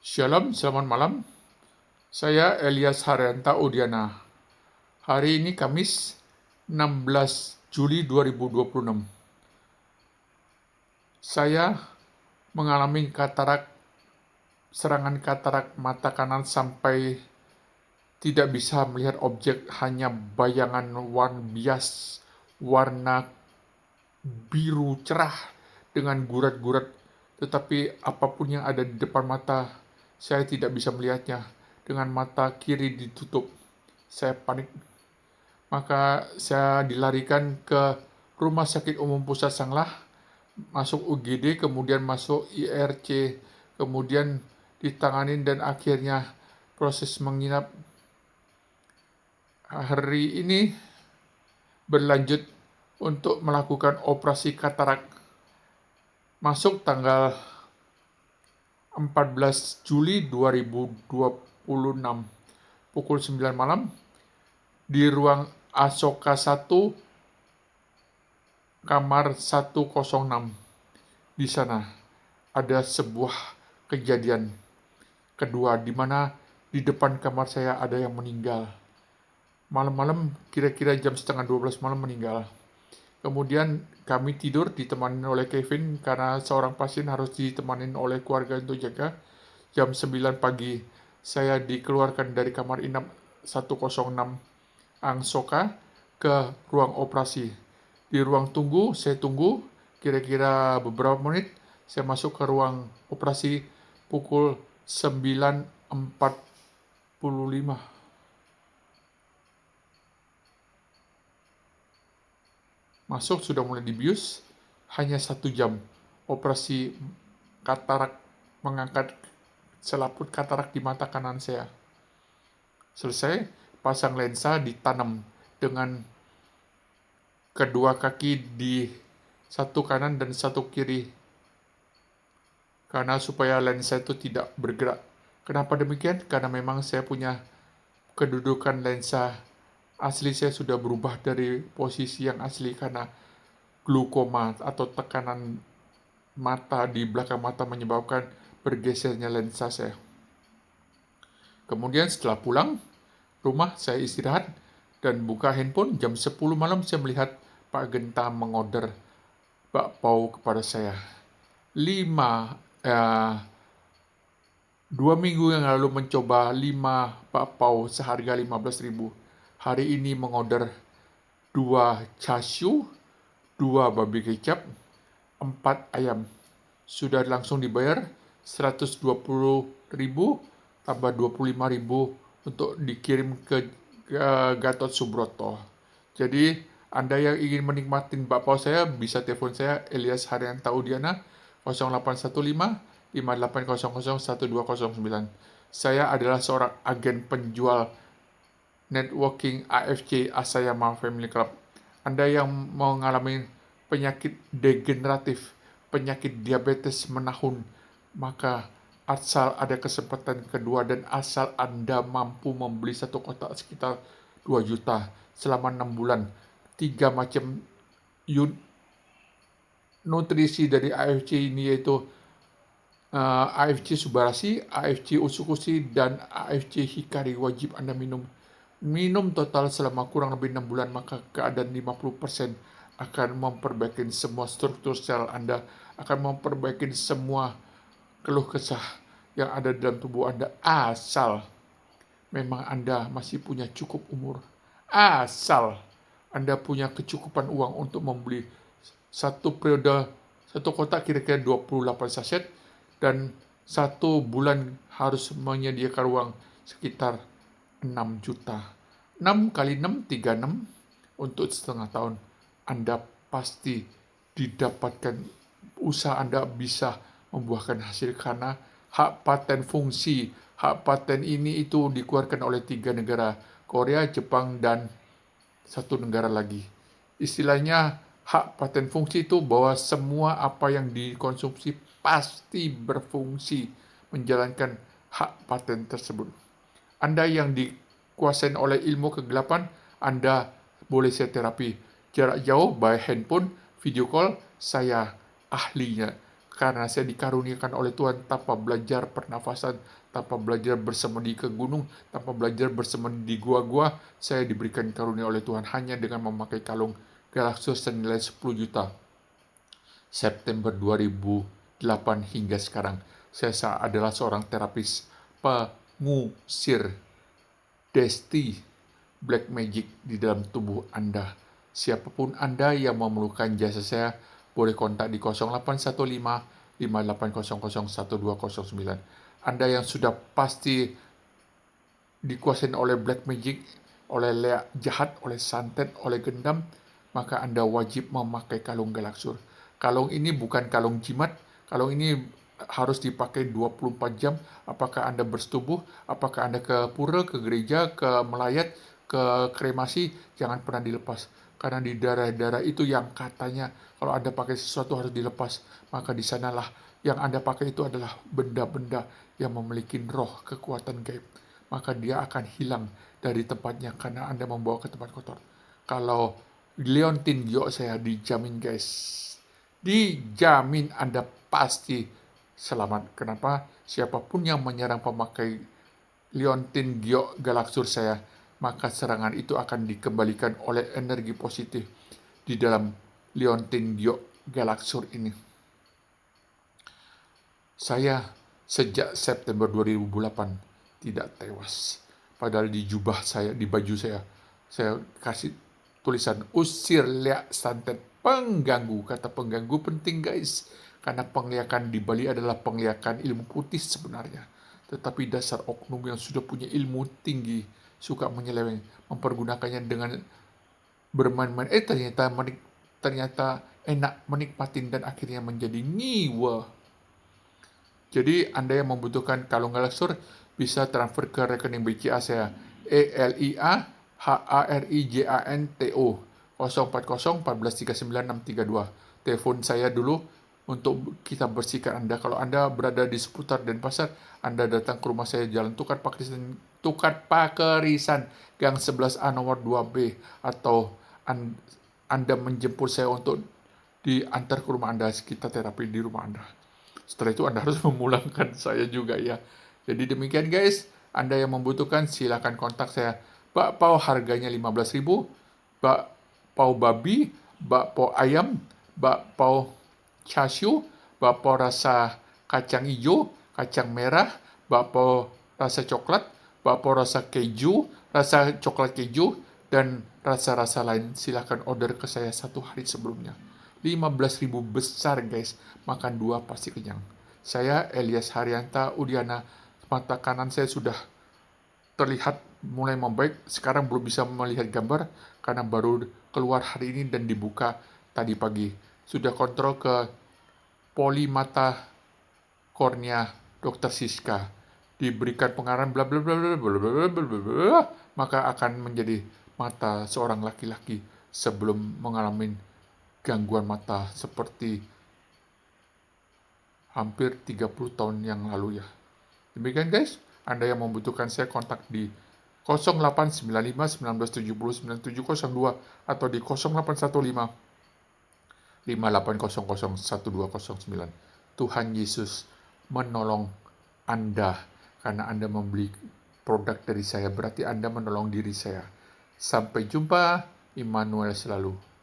Shalom, selamat malam. Saya Elias Haryanta Udiana. Hari ini Kamis 16 Juli 2026. Saya mengalami serangan katarak mata kanan sampai tidak bisa melihat objek, hanya bayangan bias warna biru cerah dengan gurat-gurat, tetapi apapun yang ada di depan mata, saya tidak bisa melihatnya. Dengan mata kiri ditutup, saya panik. Maka saya dilarikan ke Rumah Sakit Umum Pusat Sanglah, masuk UGD, kemudian masuk IRC, kemudian ditanganin dan akhirnya proses menginap. Hari ini berlanjut untuk melakukan operasi katarak. Masuk tanggal 14 Juli 2026 pukul 9 malam di ruang Asoka 1 kamar 106. Di sana ada sebuah kejadian kedua di mana di depan kamar saya ada yang meninggal. Malam-malam kira-kira jam setengah 12 malam meninggal. Kemudian kami tidur ditemani oleh Kevin karena seorang pasien harus ditemani oleh keluarga untuk jaga. Jam 9 pagi saya dikeluarkan dari kamar inap 106 Angsoka ke ruang operasi. Di ruang tunggu, saya tunggu kira-kira beberapa menit. Saya masuk ke ruang operasi pukul 9.45. Masuk sudah mulai dibius, hanya 1 jam operasi katarak, mengangkat selaput katarak di mata kanan saya. Selesai, pasang lensa ditanam dengan kedua kaki di satu kanan dan satu kiri, karena supaya lensa itu tidak bergerak. Kenapa demikian? Karena memang saya punya kedudukan lensa asli, saya sudah berubah dari posisi yang asli karena glukoma atau tekanan mata di belakang mata menyebabkan bergesernya lensa saya. Kemudian setelah pulang rumah, saya istirahat dan buka handphone. Jam 10 malam saya melihat Pak Genta mengorder bakpao kepada saya. 2 minggu yang lalu mencoba 5 bakpao seharga 15.000. Hari ini mengorder 2 chashu, 2 babi kecap, 4 ayam. Sudah langsung dibayar 120.000 tambah 25.000 untuk dikirim ke Gatot Subroto. Jadi Anda yang ingin menikmati bakpao saya bisa telepon saya Elias Haryanta Udiana 0815 5800 1209. Saya adalah seorang agen penjual networking AFC Asayama Family Club. Anda yang mengalami penyakit degeneratif, penyakit diabetes menahun, maka asal ada kesempatan kedua dan asal Anda mampu membeli satu kotak sekitar 2 juta selama 6 bulan, 3 macam nutrisi dari AFC ini, yaitu AFC Subarasi, AFC Usukusi, dan AFC Hikari wajib Anda minum. Minum total selama kurang lebih 6 bulan, maka keadaan 50% akan memperbaiki semua struktur sel Anda, akan memperbaiki semua keluh kesah yang ada dalam tubuh Anda, asal memang Anda masih punya cukup umur. Asal Anda punya kecukupan uang untuk membeli satu periode, satu kotak kira-kira 28 saset, dan 1 bulan harus menyediakan uang sekitar 6 juta. 6 kali 6, 36 untuk setengah tahun. Anda pasti didapatkan, usaha Anda bisa membuahkan hasil karena hak paten fungsi, hak paten ini itu dikeluarkan oleh 3 negara, Korea, Jepang, dan 1 negara lagi. Istilahnya hak paten fungsi itu bahwa semua apa yang dikonsumsi pasti berfungsi menjalankan hak paten tersebut. Anda yang dikuasai oleh ilmu kegelapan, Anda boleh saya terapi jarak jauh by handphone, video call, saya ahlinya. karena saya dikaruniakan oleh Tuhan tanpa belajar pernafasan, tanpa belajar bersemedi ke gunung, tanpa belajar bersemedi di gua-gua. Saya diberikan karunia oleh Tuhan hanya dengan memakai kalung Galaxus senilai 10 juta. September 2008 hingga sekarang, saya adalah seorang terapis pengusir desti black magic di dalam tubuh Anda. Siapapun Anda yang memerlukan jasa saya, boleh kontak di 0815 5800 1209. Anda yang sudah pasti dikuasai oleh black magic, oleh leak jahat, oleh santet, oleh gendam, maka Anda wajib memakai kalung Galaxur. Kalung ini bukan kalung jimat, kalung ini harus dipakai 24 jam. Apakah Anda bersetubuh, apakah Anda ke pura, ke gereja, ke melayat, ke kremasi, jangan pernah dilepas. Karena di daerah-daerah itu yang katanya kalau Anda pakai sesuatu harus dilepas, maka di sanalah yang Anda pakai itu adalah benda-benda yang memiliki roh kekuatan gaib. Maka dia akan hilang dari tempatnya karena Anda membawa ke tempat kotor. Kalau Leontin Gio saya dijamin guys, dijamin Anda pasti selamat. Kenapa? Siapapun yang menyerang pemakai Leontin Gio Galaxur saya, maka serangan itu akan dikembalikan oleh energi positif di dalam Leontin Gio Galaxur ini. Saya sejak September 2008 tidak tewas. Padahal di jubah saya, di baju saya kasih tulisan usir leak santet pengganggu. Kata pengganggu penting guys, karena pengliakan di Bali adalah pengliakan ilmu putih sebenarnya. Tetapi dasar oknum yang sudah punya ilmu tinggi suka menyeleweng, mempergunakannya dengan bermain-main. Ternyata enak menikmatin dan akhirnya menjadi ngiwa. Jadi Anda yang membutuhkan kalung Galaxur bisa transfer ke rekening BCA saya, ELIAHARIJANTO 040 14 39 632. Telepon saya dulu untuk kita bersihkan Anda. Kalau Anda berada di seputar Denpasar, Anda datang ke rumah saya, Jalan Tukar Pakerisan Gang 11A nomor 2B, atau Anda menjemput saya untuk diantar ke rumah Anda, kita terapi di rumah Anda. Setelah itu Anda harus memulangkan saya juga ya. Jadi demikian guys, Anda yang membutuhkan silakan kontak saya. Bakpao harganya 15.000, bakpao babi, bakpao ayam, bakpao chashu, bakpao rasa kacang hijau, kacang merah, bakpao rasa coklat, bakpao rasa keju, rasa coklat keju, dan rasa-rasa lain. Silakan order ke saya 1 hari sebelumnya. 15.000 besar guys, makan 2 pasti kenyang. Saya Elias Haryanta Udiana, mata kanan saya sudah terlihat mulai membaik, sekarang belum bisa melihat gambar karena baru keluar hari ini dan dibuka tadi pagi. Sudah kontrol ke polimata kornea Dr. Siska, diberikan pengarahan bla bla bla bla bla bla bla bla, maka akan menjadi mata seorang laki-laki sebelum mengalami gangguan mata seperti hampir 30 tahun yang lalu ya. Demikian guys, Anda yang membutuhkan saya kontak di 0895 1970 9702 atau di 0815 5800 1209. Tuhan Yesus menolong Anda karena Anda membeli produk dari saya, berarti Anda menolong diri saya. Sampai jumpa, Immanuel selalu.